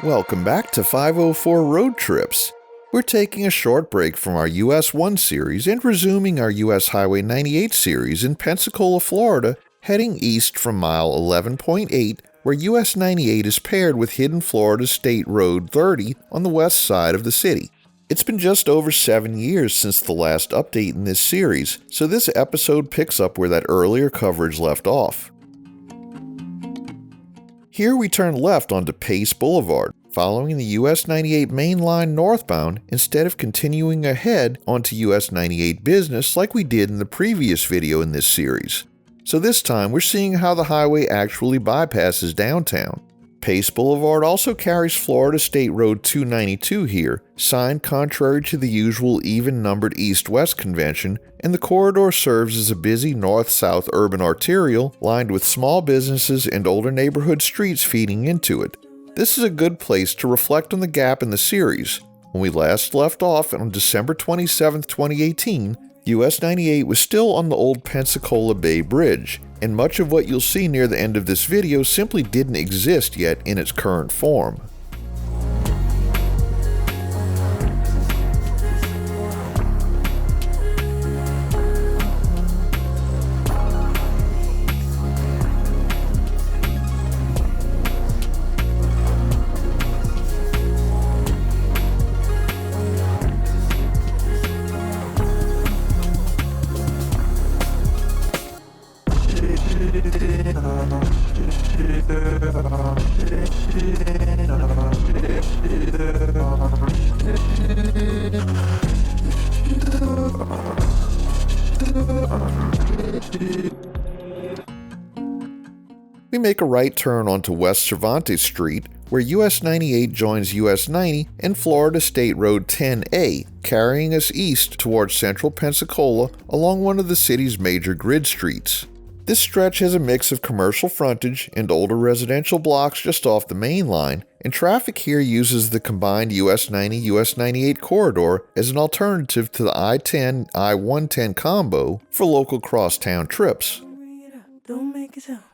Welcome back to 504 Road Trips. We're taking a short break from our US 1 series and resuming our US Highway 98 series in Pensacola, Florida, heading east from mile 11.8, where US 98 is paired with hidden Florida State Road 30 on the west side of the city. It's been just over 7 years since the last update in this series, so this episode picks up where that earlier coverage left off. Here we turn left onto Pace Boulevard, following the US 98 main line northbound instead of continuing ahead onto US 98 business like we did in the previous video in this series. So this time we're seeing how the highway actually bypasses downtown. Pace Boulevard also carries Florida State Road 292 here, signed contrary to the usual even-numbered east-west convention, and the corridor serves as a busy north-south urban arterial lined with small businesses and older neighborhood streets feeding into it. This is a good place to reflect on the gap in the series. When we last left off on December 27, 2018, US 98 was still on the old Pensacola Bay Bridge, and much of what you'll see near the end of this video simply didn't exist yet in its current form. We make a right turn onto West Cervantes Street, where US 98 joins US 90 and Florida State Road 10A, carrying us east towards central Pensacola along one of the city's major grid streets. This stretch has a mix of commercial frontage and older residential blocks just off the main line, and traffic here uses the combined US 90-US 98 corridor as an alternative to the I-10, I-110 combo for local crosstown trips. Don't make it sound.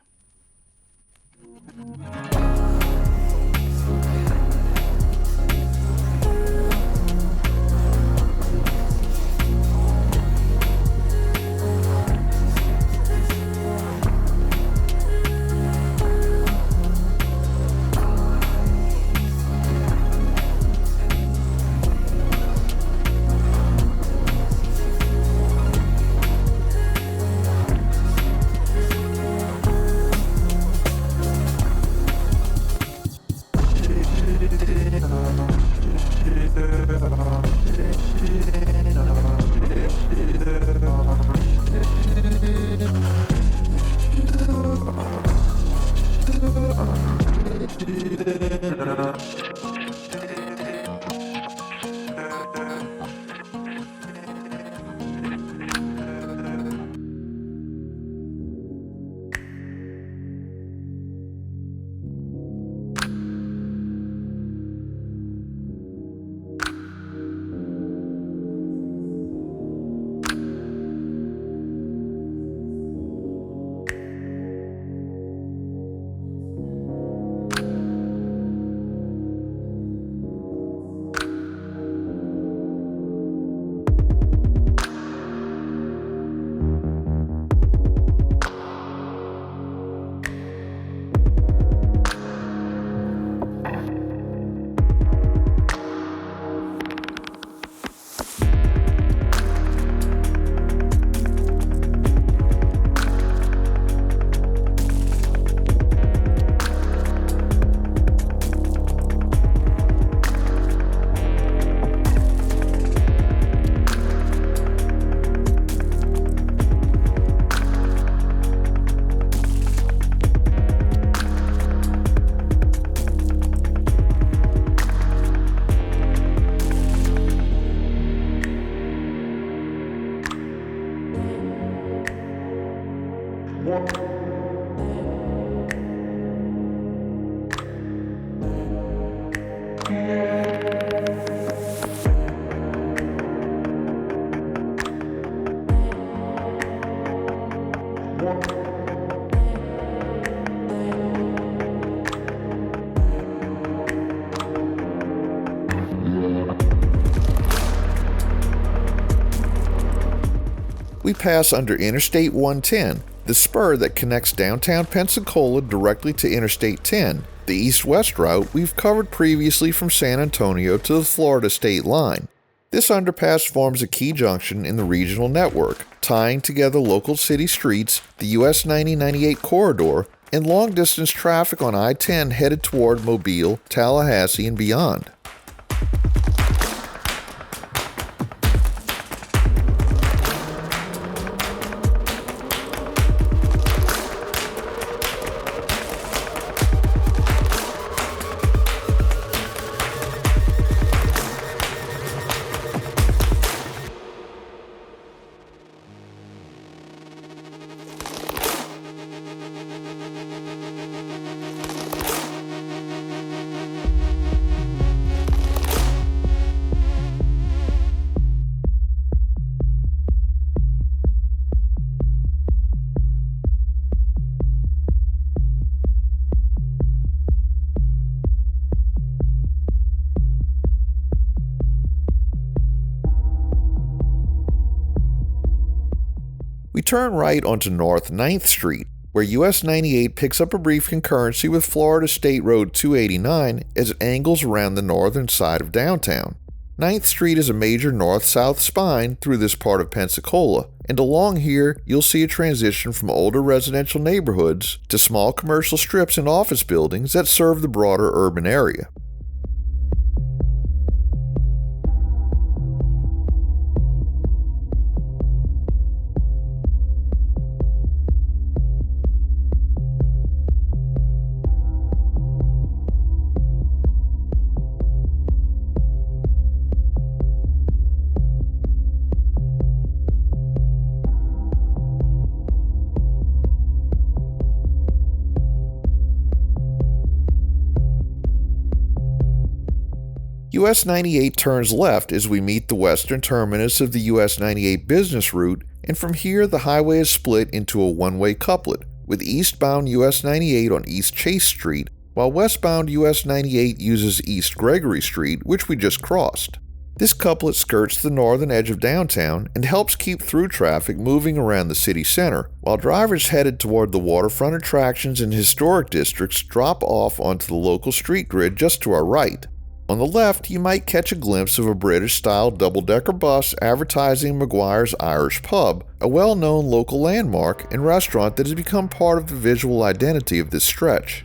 we pass under Interstate 110, the spur that connects downtown Pensacola directly to Interstate 10, the east-west route we've covered previously from San Antonio to the Florida state line. This underpass forms a key junction in the regional network, tying together local city streets, the US-98 corridor, and long-distance traffic on I-10 headed toward Mobile, Tallahassee, and beyond. We turn right onto North 9th Street, where US 98 picks up a brief concurrency with Florida State Road 289 as it angles around the northern side of downtown. 9th Street is a major north-south spine through this part of Pensacola, and along here you'll see a transition from older residential neighborhoods to small commercial strips and office buildings that serve the broader urban area. US 98 turns left as we meet the western terminus of the US 98 business route, and from here the highway is split into a one-way couplet, with eastbound US 98 on East Chase Street, while westbound US 98 uses East Gregory Street, which we just crossed. This couplet skirts the northern edge of downtown and helps keep through traffic moving around the city center, while drivers headed toward the waterfront attractions and historic districts drop off onto the local street grid just to our right. On the left, you might catch a glimpse of a British-style double-decker bus advertising McGuire's Irish Pub, a well-known local landmark and restaurant that has become part of the visual identity of this stretch.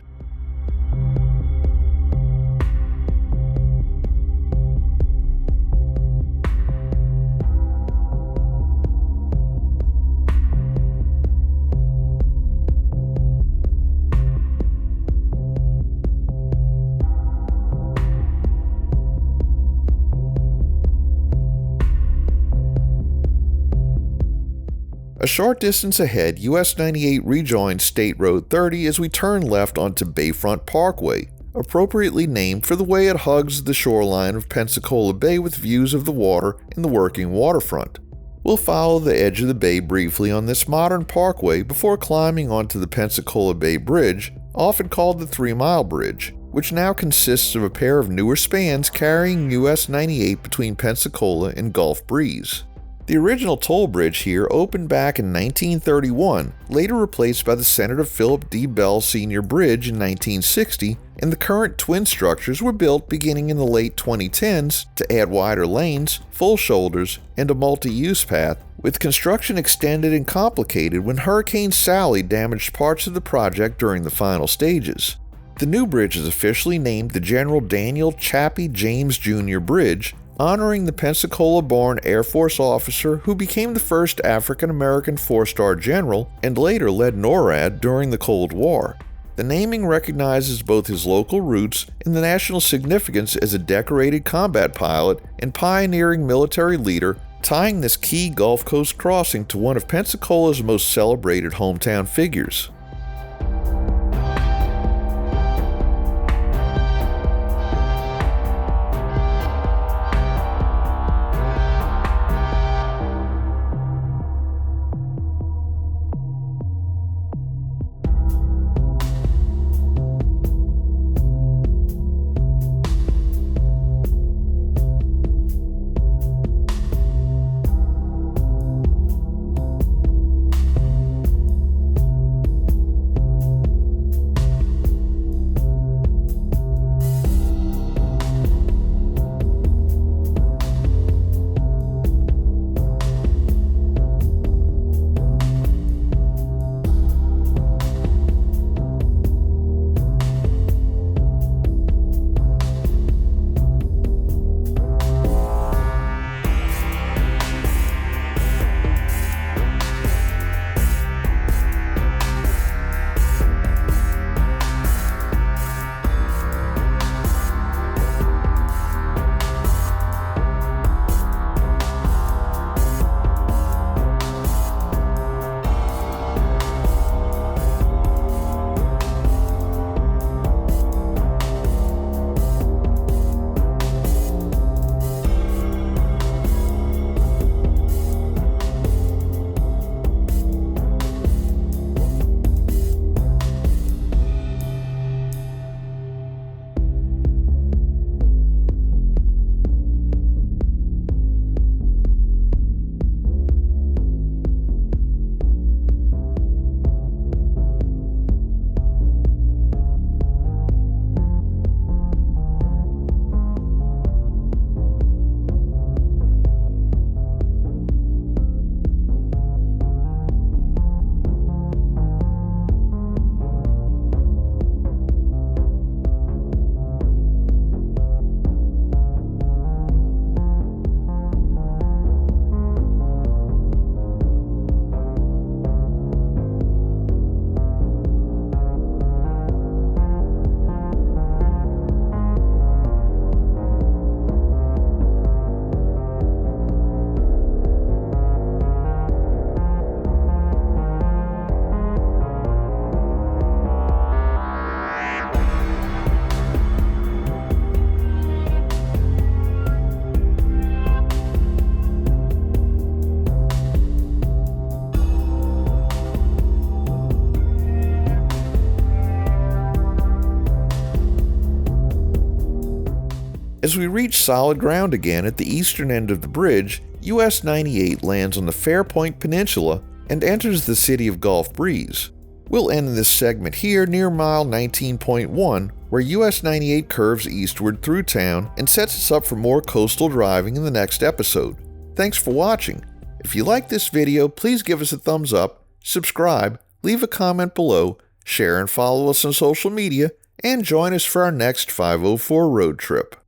A short distance ahead, US 98 rejoins State Road 30 as we turn left onto Bayfront Parkway, appropriately named for the way it hugs the shoreline of Pensacola Bay with views of the water and the working waterfront. We'll follow the edge of the bay briefly on this modern parkway before climbing onto the Pensacola Bay Bridge, often called the 3-Mile Bridge, which now consists of a pair of newer spans carrying US 98 between Pensacola and Gulf Breeze. The original toll bridge here opened back in 1931, later replaced by the Senator Philip D. Bell Sr. Bridge in 1960, and the current twin structures were built beginning in the late 2010s to add wider lanes, full shoulders, and a multi-use path, with construction extended and complicated when Hurricane Sally damaged parts of the project during the final stages. The new bridge is officially named the General Daniel Chappie James Jr. Bridge, honoring the Pensacola-born Air Force officer who became the first African-American 4-star general and later led NORAD during the Cold War. The naming recognizes both his local roots and the national significance as a decorated combat pilot and pioneering military leader, tying this key Gulf Coast crossing to one of Pensacola's most celebrated hometown figures. As we reach solid ground again at the eastern end of the bridge, US-98 lands on the Fairpoint Peninsula and enters the city of Gulf Breeze. We'll end this segment here near mile 19.1, where US-98 curves eastward through town and sets us up for more coastal driving in the next episode. Thanks for watching. If you like this video, please give us a thumbs up, subscribe, leave a comment below, share and follow us on social media, and join us for our next 504 road trip.